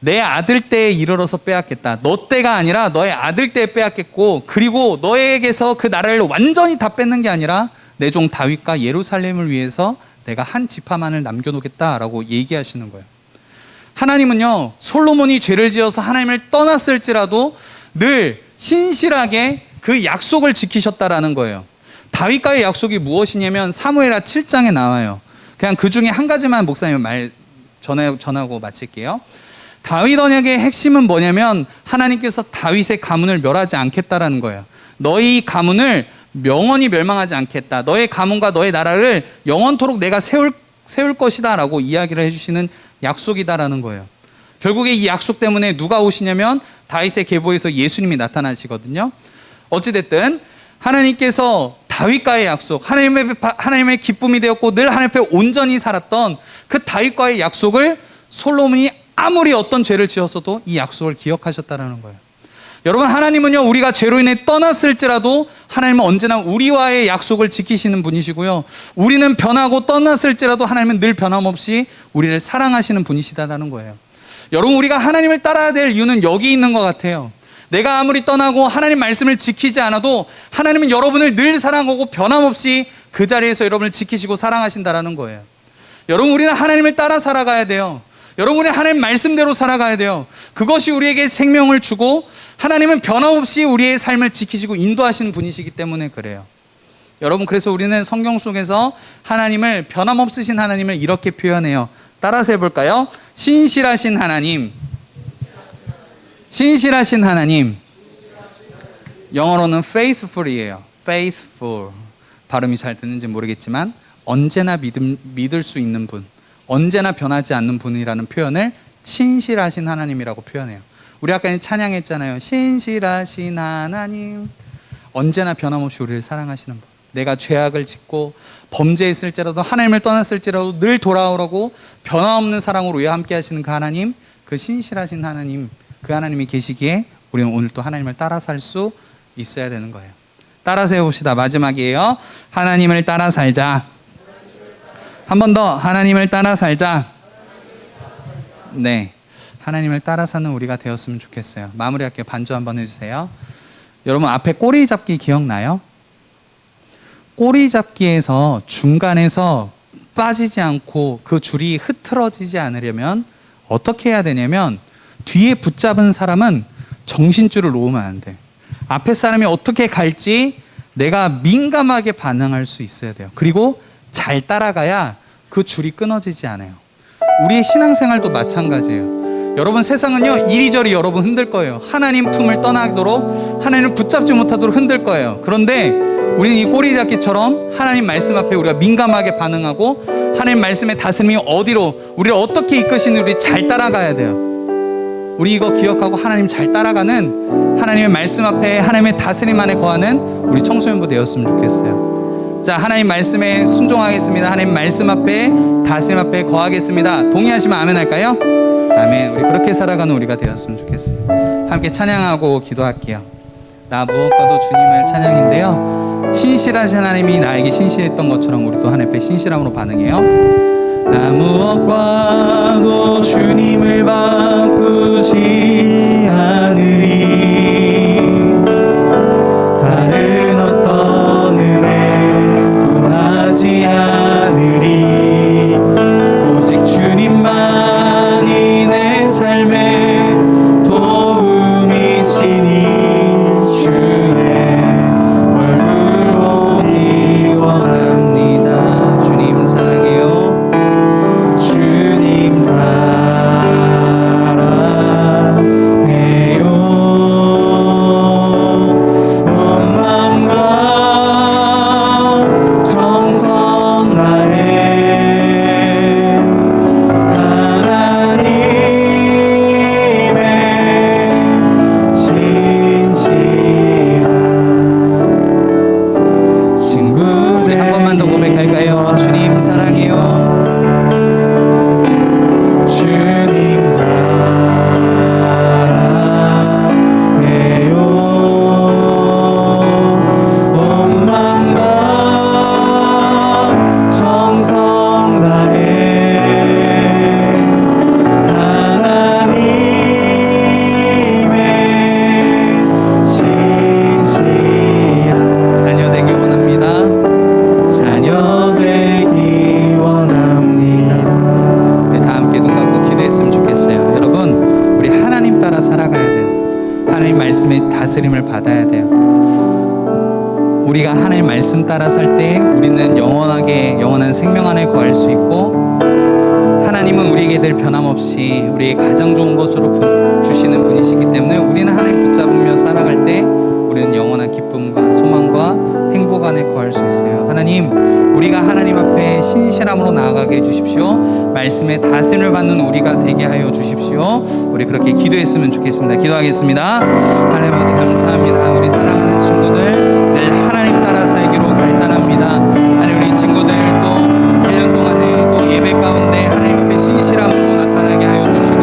B: 내 아들 때에 이르러서 빼앗겠다. 너 때가 아니라 너의 아들 때에 빼앗겠고, 그리고 너에게서 그 나라를 완전히 다 뺏는 게 아니라 내 종 다윗과 예루살렘을 위해서 내가 한 지파만을 남겨놓겠다라고 얘기하시는 거예요. 하나님은요, 솔로몬이 죄를 지어서 하나님을 떠났을지라도 늘 신실하게 그 약속을 지키셨다라는 거예요. 다윗과의 약속이 무엇이냐면 사무엘하 7장에 나와요. 그냥 그 중에 한 가지만 목사님 말 전하고 마칠게요. 다윗 언약의 핵심은 뭐냐면 하나님께서 다윗의 가문을 멸하지 않겠다라는 거예요. 너희 가문을 영원히 멸망하지 않겠다. 너의 가문과 너의 나라를 영원토록 내가 세울 것이다 라고 이야기를 해주시는 약속이다라는 거예요. 결국에 이 약속 때문에 누가 오시냐면 다윗의 계보에서 예수님이 나타나시거든요. 어찌됐든 하나님께서 다윗과의 약속, 하나님의 기쁨이 되었고 늘 하나님 앞에 온전히 살았던 그 다윗과의 약속을 솔로몬이 아무리 어떤 죄를 지었어도 이 약속을 기억하셨다는 거예요. 여러분, 하나님은요, 우리가 죄로 인해 떠났을지라도 하나님은 언제나 우리와의 약속을 지키시는 분이시고요, 우리는 변하고 떠났을지라도 하나님은 늘 변함없이 우리를 사랑하시는 분이시다라는 거예요. 여러분, 우리가 하나님을 따라야 될 이유는 여기 있는 것 같아요. 내가 아무리 떠나고 하나님 말씀을 지키지 않아도 하나님은 여러분을 늘 사랑하고 변함없이 그 자리에서 여러분을 지키시고 사랑하신다라는 거예요. 여러분, 우리는 하나님을 따라 살아가야 돼요. 여러분, 우리는 하나님 말씀대로 살아가야 돼요. 그것이 우리에게 생명을 주고 하나님은 변함없이 우리의 삶을 지키시고 인도하시는 분이시기 때문에 그래요. 여러분, 그래서 우리는 성경 속에서 하나님을, 변함없으신 하나님을 이렇게 표현해요. 따라서 해볼까요? 신실하신 하나님. 신실하신 하나님. 영어로는 faithful이에요. faithful. 발음이 잘 듣는지 모르겠지만 언제나 믿을 수 있는 분, 언제나 변하지 않는 분이라는 표현을 신실하신 하나님이라고 표현해요. 우리 아까 찬양했잖아요. 신실하신 하나님. 언제나 변함없이 우리를 사랑하시는 분. 내가 죄악을 짓고 범죄했을지라도 하나님을 떠났을지라도 늘 돌아오라고 변함없는 사랑으로 우리와 함께 하시는 그 하나님, 그 신실하신 하나님, 그 하나님이 계시기에 우리는 오늘 또 하나님을 따라 살 수 있어야 되는 거예요. 따라서 해봅시다. 마지막이에요. 하나님을 따라 살자. 한 번 더. 하나님을 따라 살자. 네, 하나님을 따라 사는 우리가 되었으면 좋겠어요. 마무리할게요. 반주 한번 해주세요. 여러분, 앞에 꼬리 잡기 기억나요? 꼬리 잡기에서 중간에서 빠지지 않고 그 줄이 흐트러지지 않으려면 어떻게 해야 되냐면 뒤에 붙잡은 사람은 정신줄을 놓으면 안 돼. 앞에 사람이 어떻게 갈지 내가 민감하게 반응할 수 있어야 돼요. 그리고 잘 따라가야 그 줄이 끊어지지 않아요. 우리의 신앙생활도 마찬가지예요. 여러분, 세상은요, 이리저리 여러분 흔들 거예요. 하나님 품을 떠나도록, 하나님을 붙잡지 못하도록 흔들 거예요. 그런데 우리는 이 꼬리잡기처럼 하나님 말씀 앞에 우리가 민감하게 반응하고 하나님 말씀의 다스림이 어디로, 우리를 어떻게 이끄시는지 우리 잘 따라가야 돼요. 우리 이거 기억하고 하나님 잘 따라가는, 하나님의 말씀 앞에 하나님의 다스림 안에 거하는 우리 청소년부 되었으면 좋겠어요. 자, 하나님 말씀에 순종하겠습니다. 하나님 말씀 앞에, 다스림 앞에 거하겠습니다. 동의하시면 아멘 할까요? 아멘. 우리 그렇게 살아가는 우리가 되었으면 좋겠어요. 함께 찬양하고 기도할게요. 나 무엇과도 주님을 찬양인데요, 신실하신 하나님이 나에게 신실했던 것처럼 우리도 하나님 앞에 신실함으로 반응해요. 나 무엇과도 주님을 바꾸지 않으리. 다른 어떤 은혜 구하지 않으리. 오직 주님만이 내 삶의 도움이시니 주의 얼굴 보기 원합니다. 주님 사랑해요. 주님 사랑해요. 온 마음과 정성 다해 하나님의 신실한 친구. 우리 한 번만 더 고백할까요? 주님 사랑해요. 주님 사랑해요. 온 마음과 정성 다해 하나님의 신실한 자녀 되기 원합니다. 자녀 되기 원합니다. 우리 다 함께 눈 감고 기도했으면 좋겠어요. 여러분, 우리 하나님 따라 살아가야 돼요. 하나님 말씀의 다스림을 받아야 돼요. 우리가 하나님 말씀 따라 살 때 우리는 영원한 생명 안에 거할 수 있고, 하나님은 우리에게 늘 변함없이 우리의 가장 좋은 것으로 주시는 분이시기 때문에 우리는 하나님 붙잡으며 살아갈 때 우리는 영원한 기쁨과 소망과 행복 안에 거할 수 있어요. 하나님, 우리가 하나님 앞에 신실함으로 나아가게 해주십시오. 말씀에 다스림을 받는 우리가 되게 하여 주십시오. 우리 그렇게 기도했으면 좋겠습니다. 기도하겠습니다. 하나님 아버지 감사합니다. 우리 사랑하는 친구들 늘 하나님 따라 살기로 결단합니다. 하나님, 우리 친구들 또 1년 동안에 또 예배 가운데 하나님 앞에 신실함으로 나타나게 하여 주시고,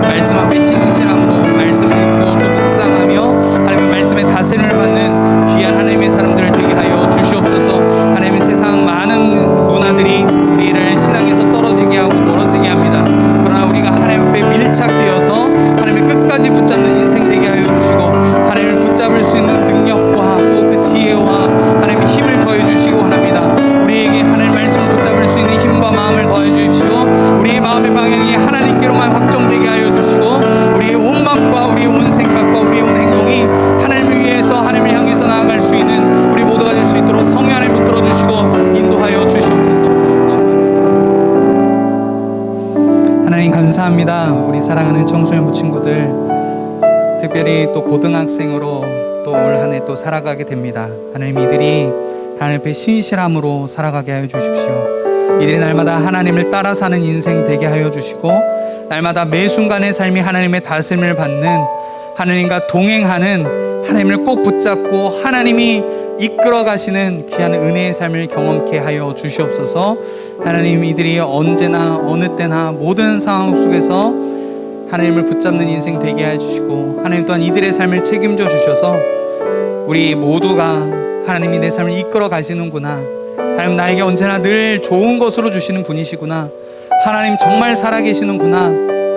B: 말씀 앞에 신실함으로 말씀을 읽고 또 묵상하며 하나님의 말씀에 다스림을 받는 귀한 하나님의 사람들을 되게 하여 주시옵소서. 하나님의 세상 많은 문화들이 우리를 신앙에서 떨어지게 하고 멀어지게 합니다. 그러나 우리가 하나님 앞에 밀착되어서 하나님의 끝까지 붙잡는 인생 되게 하여 주시고, 하나님을 붙잡을 수 있는 능력과 또 그 지혜와 하나님의 힘을 더해 주시기 원합니다. 우리에게 하나님 말씀을 붙잡을 수 있는 힘과 마음을 더해 주십시오. 우리의 마음의 방향이 하나님께로만 확정되게 하여 주시고, 우리의 온 마음과 우리의 온 생각과 우리의 온 행동이 하나님을 위해서 하나님을 향해서 나아갈 수 있는 우리 모두가 될 수 있도록 성령 하나님 붙들어 주시고 인도하여 주시옵소서. 하나님 감사합니다. 우리 사랑하는 청소년부 친구들, 특별히 또 고등학생으로 또 올 한 해 또 살아가게 됩니다. 하나님, 이들이 하나님 앞에 신실함으로 살아가게 하여 주십시오. 이들이 날마다 하나님을 따라 사는 인생 되게 하여 주시고, 날마다 매 순간의 삶이 하나님의 다스림을 받는, 하나님과 동행하는, 하나님을 꼭 붙잡고 하나님이 이끌어 가시는 귀한 은혜의 삶을 경험케 하여 주시옵소서. 하나님, 이들이 언제나 어느 때나 모든 상황 속에서 하나님을 붙잡는 인생 되게 해주시고, 하나님 또한 이들의 삶을 책임져 주셔서 우리 모두가 하나님이 내 삶을 이끌어 가시는구나, 하나님 나에게 언제나 늘 좋은 것으로 주시는 분이시구나, 하나님 정말 살아계시는구나,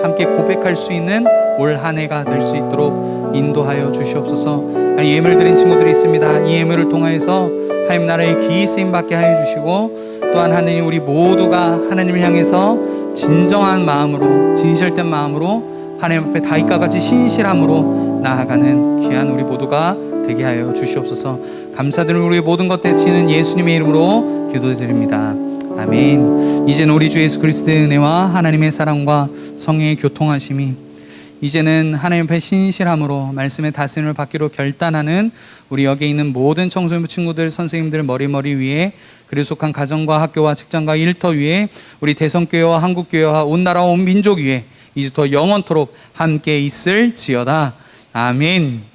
B: 함께 고백할 수 있는 올 한 해가 될 수 있도록 인도하여 주시옵소서. 하나님, 예물 드린 친구들이 있습니다. 이 예물을 통하여서 하나님 나라의 귀히 쓰임받게 하여 주시고, 또한 하나님 우리 모두가 하나님을 향해서 진정한 마음으로, 진실된 마음으로 하나님 앞에 다윗과 같이 신실함으로 나아가는 귀한 우리 모두가 되게 하여 주시옵소서. 감사드리는 우리 모든 것 대치는 예수님의 이름으로 기도드립니다. 아멘. 이제는 우리 주 예수 그리스도의 은혜와 하나님의 사랑과 성령의 교통하심이, 이제는 하나님 앞에 신실함으로 말씀의 다스림을 받기로 결단하는 우리 여기에 있는 모든 청소년부 친구들, 선생님들 머리 위에, 그리고 속한 가정과 학교와 직장과 일터 위에, 우리 대성교회와 한국교회와 온 나라와 온 민족 위에 이제부터 영원토록 함께 있을지어다. 아멘.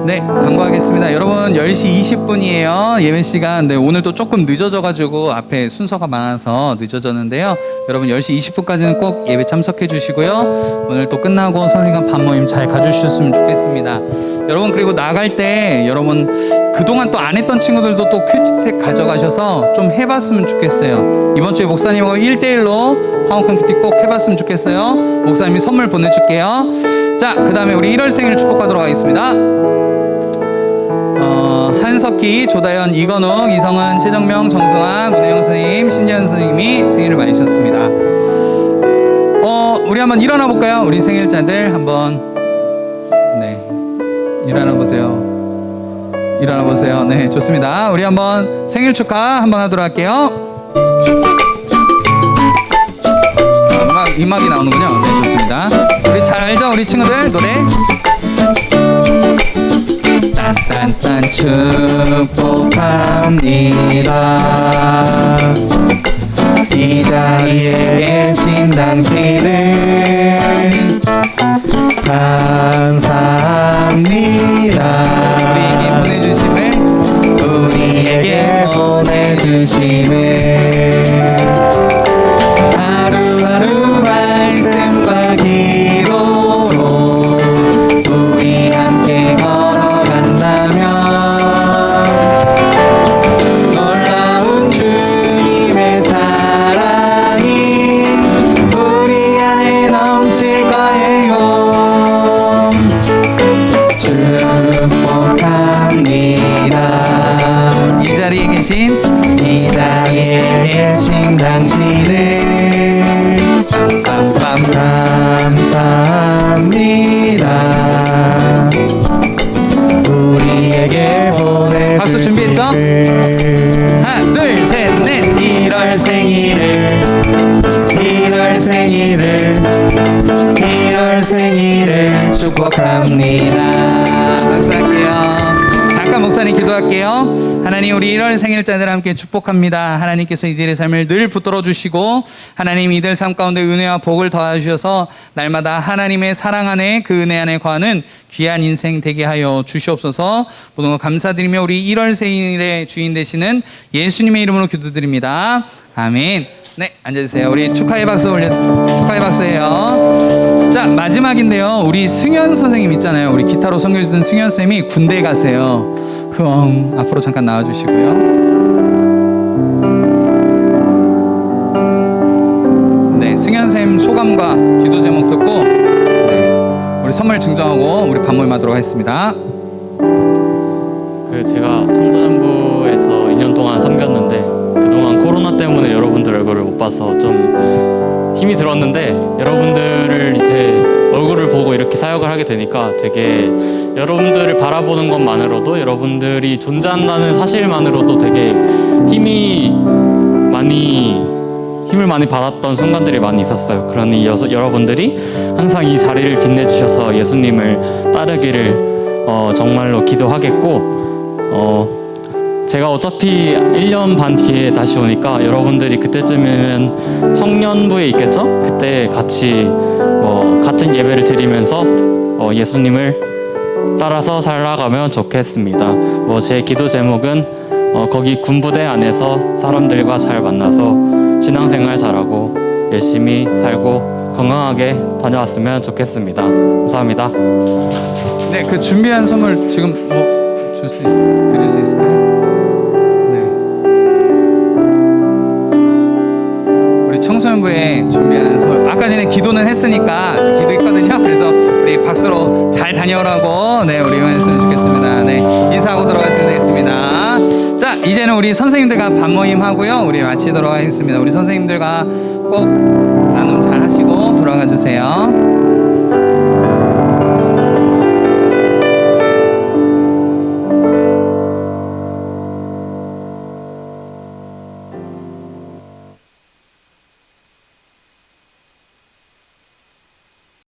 B: 네, 광고하겠습니다. 여러분 10시 20분이에요. 예배 시간. 네, 오늘 또 조금 늦어져가지고 앞에 순서가 많아서 늦어졌는데요. 여러분 10시 20분까지는 꼭 예배 참석해 주시고요. 오늘 또 끝나고 선생님과 밥 모임 잘 가주셨으면 좋겠습니다. 여러분 그리고 나갈 때 여러분 그동안 또 안 했던 친구들도 또 큐티텍 가져가셔서 좀 해봤으면 좋겠어요. 이번 주에 목사님하고 1대1로 화목한 큐티 꼭 해봤으면 좋겠어요. 목사님이 선물 보내줄게요. 자, 그 다음에 우리 1월 생일 축복하도록 하겠습니다. 한석희, 조다연, 이건욱, 이성은, 최정명, 정승아, 문혜영 선생님, 신지현 선생님이 생일을 맞으셨습니다. 우리 한번 일어나 볼까요? 우리 생일자들 한번. 네, 일어나 보세요. 일어나 보세요. 네, 좋습니다. 우리 한번 생일 축하 한번 하도록 할게요. 음악이 나오는군요. 네, 좋습니다. 우리 잘 알죠? 우리 친구들 노래. 딴딴딴 축복합니다. 이 자리에 계신 당신을 감사합니다. 우리에게 보내주심을 하루하루 말씀과 기도로 우리 함께 걸어간다면 놀라운 주님의 사랑이 우리 안에 넘칠 거예요. 축복합니다. 이 자리에 계신 당신을 빰빰 감사합니다. 우리에게 보내주신 박수 준비했죠? 하나 둘 셋 넷. 1월 생일을 축복합니다. 박수할게요. 잠깐 목사님 기도할게요. 하나님 우리 1월 생일자들 함께 축복합니다. 하나님께서 이들의 삶을 늘 붙들어 주시고 하나님 이들 삶 가운데 은혜와 복을 더하셔서 날마다 하나님의 사랑 안에 그 은혜 안에 거하는 귀한 인생 되게 하여 주시옵소서. 모든 것 감사드리며 우리 1월 생일의 주인 되시는 예수님의 이름으로 기도드립니다. 아멘. 네, 앉아주세요. 우리 축하의 박수 축하의 박수예요. 자, 마지막인데요. 우리 승현 선생님 있잖아요. 우리 기타로 선교해주던 승현 쌤이 군대 가세요. 앞으로 잠깐 나와주시고요. 네, 승현 쌤 소감과 기도 제목 듣고 네, 우리 선물 증정하고 우리 밥 모임하도록 하겠습니다.
D: 제가 청소년부에서 2년 동안 섬겼는데 그동안 코로나 때문에 여러분들 얼굴을 못 봐서 좀 힘이 들었는데 여러분들을 이제 얼굴을 보고 이렇게 사역을 하게 되니까 되게 여러분들을 바라보는 것만으로도 여러분들이 존재한다는 사실만으로도 되게 힘을 많이 받았던 순간들이 많이 있었어요. 그러니 여러분들이 항상 이 자리를 빛내주셔서 예수님을 따르기를 정말로 기도하겠고 제가 어차피 1년 반 뒤에 다시 오니까 여러분들이 그때쯤이면 청년부에 있겠죠? 그때 같이 같은 예배를 드리면서 예수님을 따라서 살아가면 좋겠습니다. 제 기도 제목은 거기 군부대 안에서 사람들과 잘 만나서 신앙생활 잘하고 열심히 살고 건강하게 다녀왔으면 좋겠습니다. 감사합니다.
B: 네, 그 준비한 선물 지금 드릴 수 있을까요? 청소년부에 준비한 선물 아까 전에 기도는 했으니까 기도했거든요. 그래서 우리 박수로 잘 다녀오라고 네 우리 응원했으면 좋겠습니다. 네 인사하고 들어가시면 되겠습니다. 자 이제는 우리 선생님들과 밥 모임 하고요 우리 마치도록 하겠습니다. 우리 선생님들과 꼭 나눔 잘 하시고 돌아가 주세요.